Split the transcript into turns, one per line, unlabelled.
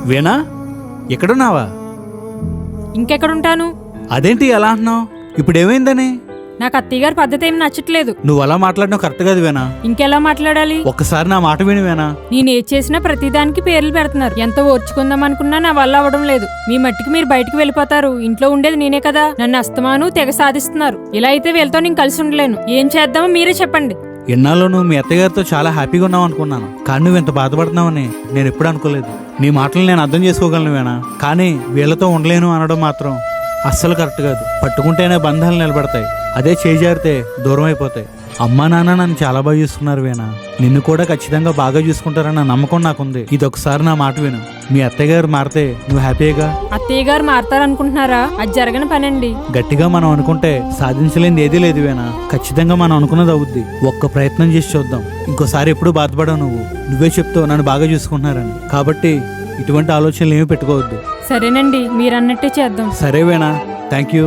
వీణా, ఎక్కడున్నావా?
ఇంకెక్కడుంటాను?
అదేంటి అలా అంటున్నావు? ఇప్పుడు ఏమైందని?
నాకు అత్తయ్య గారి పద్ధతి ఏమి నచ్చట్లేదు.
నువ్వు అలా మాట్లాడడం కరెక్ట్ కాదు వీణా.
ఇంకెలా మాట్లాడాలి?
ఒక్కసారి నా మాట విని వీణా.
నేను ఏది చేసినా ప్రతిదానికి పేర్లు పెడుతున్నారు. ఎంత ఓర్చుకుందాం అనుకున్నా నా వల్ల అవడం లేదు. మీ మట్టికి మీరు బయటికి వెళ్ళిపోతారు. ఇంట్లో ఉండేది నేనే కదా. నన్ను అస్తమాను తెగ సాధిస్తున్నారు. ఇలా అయితే వీళ్ళతో నేను కలిసి ఉండలేను. ఏం చేద్దామో మీరే చెప్పండి.
ఎన్నాళ్ళు నువ్వు మీ అత్తగారితో చాలా హ్యాపీగా ఉన్నావు అనుకున్నాను, కానీ నువ్వు ఎంత బాధపడుతున్నావని నేను ఎప్పుడు అనుకోలేదు. నీ మాటలు నేను అర్థం చేసుకోగలను వీణా, కానీ వీళ్ళతో ఉండలేను అనడం మాత్రం అస్సలు కరెక్ట్ కాదు. పట్టుకుంటేనే బంధాలు నిలబడతాయి, అదే చేజారితే దూరం అయిపోతాయి. అమ్మా నాన్న నన్ను చాలా బాగా చూసుకున్నారు వీణా. నిన్ను కూడా ఖచ్చితంగా బాగా చూసుకుంటారన్న నమ్మకం నాకుంది. ఇది ఒకసారి నా మాట విను. మీ అత్తయ్య గారు మారితే నువ్వు హ్యాపీగా.
అత్తయ్య గారు మారతారనుకుంటున్నారా? అది జరగని పనండి.
గట్టిగా మనం అనుకుంటే సాధించలేనిది ఏదీ లేదు వీణా. ఖచ్చితంగా మనం అనుకున్నది అవుద్ది. ఒక్క ప్రయత్నం చేసి చూద్దాం. ఇంకోసారి ఎప్పుడు బాధపడవు. నువ్వే చెప్తావు నన్ను బాగా చూసుకుంటున్నారని. కాబట్టి ఇటువంటి ఆలోచనలు ఏమీ పెట్టుకోవద్దు.
సరేనండి, మీరన్నట్టే చేద్దాం.
సరే వీణా, థ్యాంక్ యూ.